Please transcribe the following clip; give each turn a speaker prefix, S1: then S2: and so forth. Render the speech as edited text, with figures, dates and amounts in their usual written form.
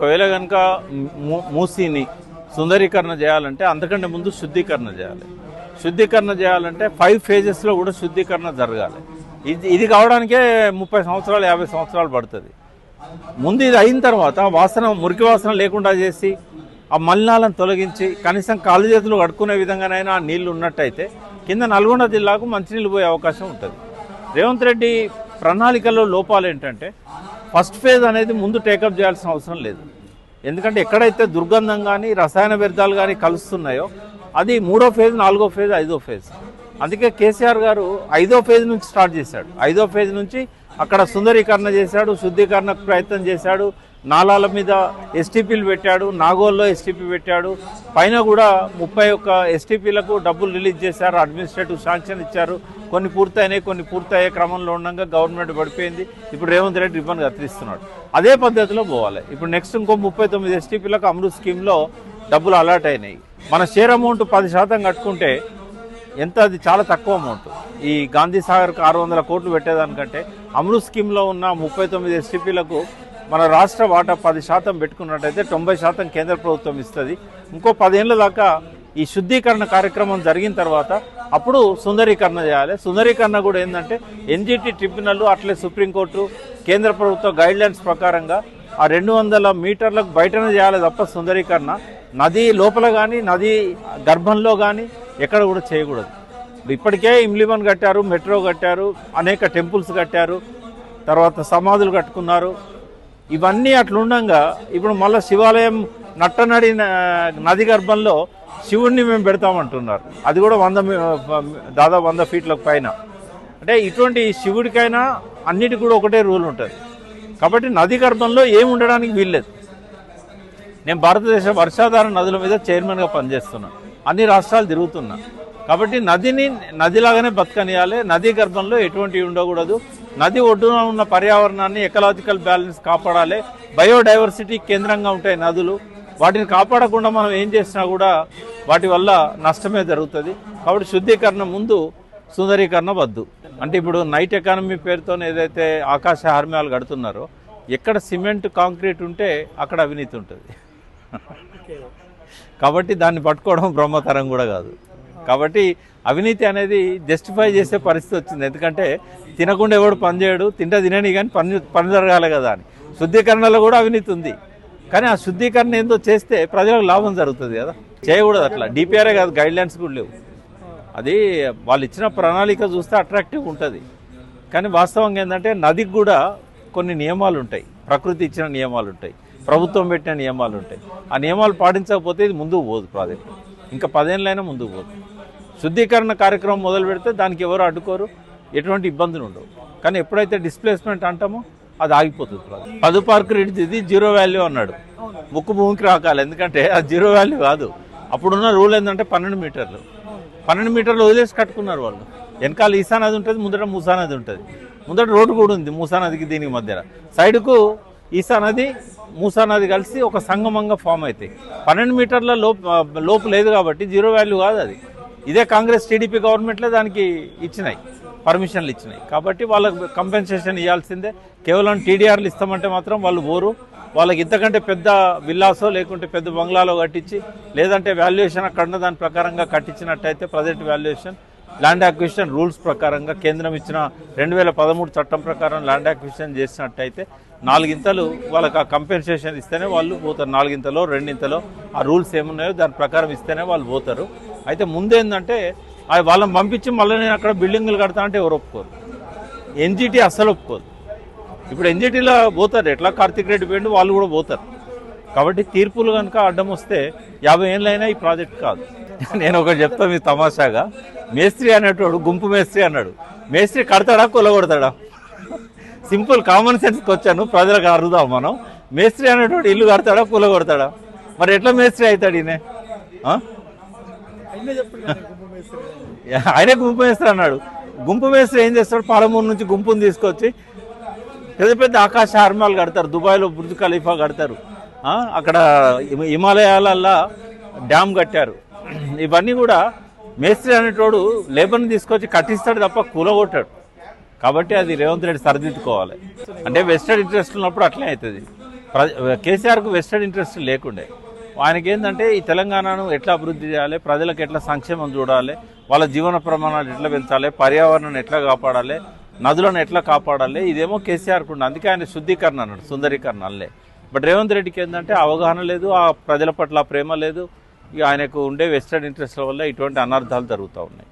S1: ఒకవేళ కనుక మూసీని సుందరీకరణ చేయాలంటే అంతకంటే ముందు శుద్ధీకరణ చేయాలి. శుద్ధీకరణ చేయాలంటే 5 phases కూడా శుద్ధీకరణ జరగాలి. ఇది కావడానికే 30 సంవత్సరాలు 50 సంవత్సరాలు పడుతుంది. ముందు ఇది అయిన తర్వాత మురికి వాసన లేకుండా చేసి ఆ మలినాలను తొలగించి కనీసం కాళ్ళు చేతులు కడుక్కునే విధంగానైనా ఆ నీళ్లు ఉన్నట్టయితే కింద నల్గొండ జిల్లాకు మంచినీళ్ళు పోయే అవకాశం ఉంటుంది. రేవంత్ రెడ్డి ప్రణాళికలో లోపాలు ఏంటంటే ఫస్ట్ ఫేజ్ అనేది ముందు టేకప్ చేయాల్సిన అవసరం లేదు. ఎందుకంటే ఎక్కడైతే దుర్గంధం కానీ రసాయన వ్యర్థాలు కానీ కలుస్తున్నాయో అది 3వ ఫేజ్ 4వ ఫేజ్ 5వ ఫేజ్. అందుకే కేసీఆర్ గారు 5వ ఫేజ్ నుంచి స్టార్ట్ చేశాడు. 5వ ఫేజ్ నుంచి అక్కడ సుందరీకరణ చేశాడు, శుద్ధీకరణకు ప్రయత్నం చేశాడు, నాలాల మీద ఎస్టీపీలు పెట్టాడు, నాగోల్లో ఎస్టీపీ పెట్టాడు, పైన కూడా 31 ఎస్టీపీలకు డబ్బులు రిలీజ్ చేశారు, అడ్మినిస్ట్రేటివ్ శాంక్షన్ ఇచ్చారు. కొన్ని పూర్తయినాయి, కొన్ని పూర్తయ్యే క్రమంలో ఉండగా గవర్నమెంట్ పడిపోయింది. ఇప్పుడు రేవంత్ రెడ్డి రిబ్బన్ కత్తిరిస్తున్నాడు. అదే పద్ధతిలో పోవాలి. ఇప్పుడు నెక్స్ట్ ఇంకో 39 ఎస్టీపీలకు అమృత్ స్కీమ్లో డబ్బులు అలాట్ అయినాయి. మన షేర్ అమౌంట్ 10% కట్టుకుంటే ఎంత, అది చాలా తక్కువ అమౌంట్. ఈ గాంధీ సాగర్కు 600 కోట్లు పెట్టేదానికంటే అమృత్ స్కీమ్లో ఉన్న 39 ఎస్టీపీలకు మన రాష్ట్ర వాటా 10% పెట్టుకున్నట్టయితే 90% కేంద్ర ప్రభుత్వం ఇస్తుంది. ఇంకో 10 ఏళ్ళ దాకా ఈ శుద్ధీకరణ కార్యక్రమం జరిగిన తర్వాత అప్పుడు సుందరీకరణ చేయాలి. సుందరీకరణ కూడా ఏంటంటే ఎన్జిటి ట్రిబ్యునల్, అట్లే సుప్రీంకోర్టు, కేంద్ర ప్రభుత్వ గైడ్లైన్స్ ప్రకారంగా ఆ 200 మీటర్లకు బయటనే చేయాలి తప్ప సుందరీకరణ నది లోపల కానీ నది గర్భంలో కానీ ఎక్కడ కూడా చేయకూడదు. ఇప్పటికే ఇమ్లివన్ కట్టారు, మెట్రో కట్టారు, అనేక టెంపుల్స్ కట్టారు, తర్వాత సమాధులు కట్టుకున్నారు. ఇవన్నీ అట్లుండగా ఇప్పుడు మళ్ళీ శివాలయం నట్టనడి నది గర్భంలో శివుణ్ణి మేము పెడతామంటున్నారు. అది కూడా దాదాపు 100 ఫీట్లకు పైన. అంటే ఇటువంటి శివుడికైనా అన్నిటికి కూడా ఒకటే రూల్ ఉంటుంది. కాబట్టి నది గర్భంలో ఏమి ఉండడానికి వీల్లేదు. నేను భారతదేశ వర్షాధార నదుల మీద చైర్మన్గా పనిచేస్తున్నా, అన్ని రాష్ట్రాలు తిరుగుతున్నా. కాబట్టి నదిని నదిలాగానే బతకనియాలి. నదీ గర్భంలో ఎటువంటివి ఉండకూడదు. నది ఒడ్డున ఉన్న పర్యావరణాన్ని, ఎకలాజికల్ బ్యాలెన్స్ కాపాడాలి. బయోడైవర్సిటీ కేంద్రంగా ఉంటాయి నదులు. వాటిని కాపాడకుండా మనం ఏం చేసినా కూడా వాటి వల్ల నష్టమే జరుగుతుంది. కాబట్టి శుద్ధీకరణ ముందు, సుందరీకరణ వద్దు. అంటే ఇప్పుడు నైట్ ఎకానమీ పేరుతో ఏదైతే ఆకాశ హార్మ్యాలు కడుతున్నారో, ఎక్కడ సిమెంట్ కాంక్రీట్ ఉంటే అక్కడ అవినీతి ఉంటుంది. కాబట్టి దాన్ని పట్టుకోవడం బ్రహ్మతరం కూడా కాదు. కాబట్టి అవినీతి అనేది జస్టిఫై చేసే పరిస్థితి వచ్చింది. ఎందుకంటే తినకుండా ఎవడు పని చేయడు, తినని కానీ పని జరగాలి కదా అని. శుద్ధీకరణలో కూడా అవినీతి ఉంది. కానీ ఆ శుద్ధీకరణ ఏందో చేస్తే ప్రజలకు లాభం జరుగుతుంది కదా. చేయకూడదు అట్లా. డిపిఆర్ఏ కాదు, గైడ్లైన్స్ కూడా లేవు. అది వాళ్ళు ఇచ్చిన ప్రణాళిక చూస్తే అట్రాక్టివ్ ఉంటుంది. కానీ వాస్తవంగా ఏంటంటే నదికి కూడా కొన్ని నియమాలు ఉంటాయి. ప్రకృతి ఇచ్చిన నియమాలు ఉంటాయి, ప్రభుత్వం పెట్టిన నియమాలు ఉంటాయి. ఆ నియమాలు పాటించకపోతే ఇది ముందుకు పోదు. ప్రాజెక్టు ఇంకా 10 ఏళ్ళైనా ముందుకు పోదు. శుద్ధీకరణ కార్యక్రమం మొదలు పెడితే దానికి ఎవరు అడ్డుకోరు, ఎటువంటి ఇబ్బందులు ఉండవు. కానీ ఎప్పుడైతే డిస్ప్లేస్మెంట్ అంటామో అది ఆగిపోతుంది. పదు పార్క్ ఇది 0 వాల్యూ అన్నాడు. ముక్కు భూమికి రాకాలి. ఎందుకంటే అది 0 వాల్యూ కాదు. అప్పుడున్న రూల్ ఏంటంటే 12 మీటర్లు. 12 మీటర్లు వదిలేసి కట్టుకున్నారు వాళ్ళు. వెనకాల ఈసా నది ఉంటుంది, ముందర మూసా నది ఉంటుంది. ముందర రోడ్డు కూడా ఉంది మూసా నదికి దీనికి మధ్యన. సైడ్కు ఈసా నది, మూసా నది కలిసి ఒక సంగమంగా ఫామ్ అవుతాయి. 12 మీటర్ల లోపు లేదు కాబట్టి 0 వాల్యూ కాదు అది. ఇదే కాంగ్రెస్ టీడీపీ గవర్నమెంట్లో దానికి ఇచ్చినాయి, పర్మిషన్లు ఇచ్చినాయి. కాబట్టి వాళ్ళకి కంపెన్సేషన్ ఇవ్వాల్సిందే. కేవలం టీడీఆర్లు ఇస్తామంటే మాత్రం వాళ్ళు పోరు. వాళ్ళకి ఇంతకంటే పెద్ద విల్లాసో లేకుంటే పెద్ద బంగ్లాలో కట్టించి, లేదంటే వాల్యుయేషన్ అక్కడ దాని ప్రకారంగా కట్టించినట్టయితే project valuation land acquisition rules ప్రకారంగా కేంద్రం ఇచ్చిన 2013 చట్టం ప్రకారం ల్యాండ్ అక్విజిషన్ చేసినట్టయితే 4 ఇంతలు వాళ్ళకి ఆ కంపెన్సేషన్ ఇస్తేనే వాళ్ళు పోతారు. 4 ఇంతలో 2 ఇంతలో ఆ రూల్స్ ఏమున్నాయో దాని ప్రకారం ఇస్తేనే వాళ్ళు పోతారు. అయితే ముందేందంటే వాళ్ళని పంపించి మళ్ళీ నేను అక్కడ బిల్డింగులు కడతా అంటే ఎవరు ఒప్పుకోరు. ఎన్జిటి అస్సలు ఒప్పుకోదు. ఇప్పుడు ఎన్జిటీలో పోతారు, ఎట్లా కార్తిక్ రెడ్డి పోయిండు వాళ్ళు కూడా పోతారు. కాబట్టి తీర్పులు కనుక అడ్డం వస్తే 50 ఏళ్ళైనా ఈ ప్రాజెక్ట్ కాదు. నేను ఒకటి చెప్తాను మీ తమాషాగా. మేస్త్రి అనేటోడు గుంపు మేస్త్రి అన్నాడు. మేస్త్రి కడతాడా కూలగొడతాడా? సింపుల్ కామన్ సెన్స్కి వచ్చాను, ప్రజలకు అరుదాం మనం. మేస్త్రి అనేటోడు ఇల్లు కడతాడా కూలగొడతాడా? మరి ఎట్లా మేస్త్రి అవుతాడు ఈయన? ఆయనే గుంపు మేస్త్రి అన్నాడు. గుంపు మేస్త్రి ఏం చేస్తాడు? పాలమూరు నుంచి గుంపును తీసుకొచ్చి పెద్ద పెద్ద ఆకాశ హార్మ్యాలు కడతారు. దుబాయ్లో బుర్జ్ ఖలీఫా కడతారు, అక్కడ హిమాలయాలల్లో డ్యామ్ కట్టారు. ఇవన్నీ కూడా మేస్త్రి అనేటోడు లేబర్ని తీసుకొచ్చి కట్టిస్తాడు తప్ప కూలగొట్టాడు. కాబట్టి అది రేవంత్ రెడ్డి సరిదిద్దుకోవాలి. అంటే వెస్టెడ్ ఇంట్రెస్ట్ ఉన్నప్పుడు అట్లే అవుతుంది. కేసీఆర్కు వెస్టెడ్ ఇంట్రెస్ట్ లేకుండే. ఆయనకి ఏంటంటే ఈ తెలంగాణను ఎట్లా అభివృద్ధి చేయాలి, ప్రజలకు ఎట్లా సంక్షేమం చూడాలి, వాళ్ళ జీవన ప్రమాణాలు ఎట్లా పెంచాలి, పర్యావరణాన్ని ఎట్లా కాపాడాలి, నదులను ఎట్లా కాపాడాలి, ఇదేమో కేసీఆర్కు ఉండే. అందుకే ఆయన శుద్ధీకరణ అన్నాడు, సుందరీకరణ అనలే. బట్ రేవంత్ రెడ్డికి ఏంటంటే అవగాహన లేదు, ఆ ప్రజల పట్ల ప్రేమ లేదు. ఇక ఆయనకు ఉండే వెస్టెడ్ ఇంట్రెస్ట్ల వల్ల ఇటువంటి అనర్థాలు జరుగుతూ ఉన్నాయి.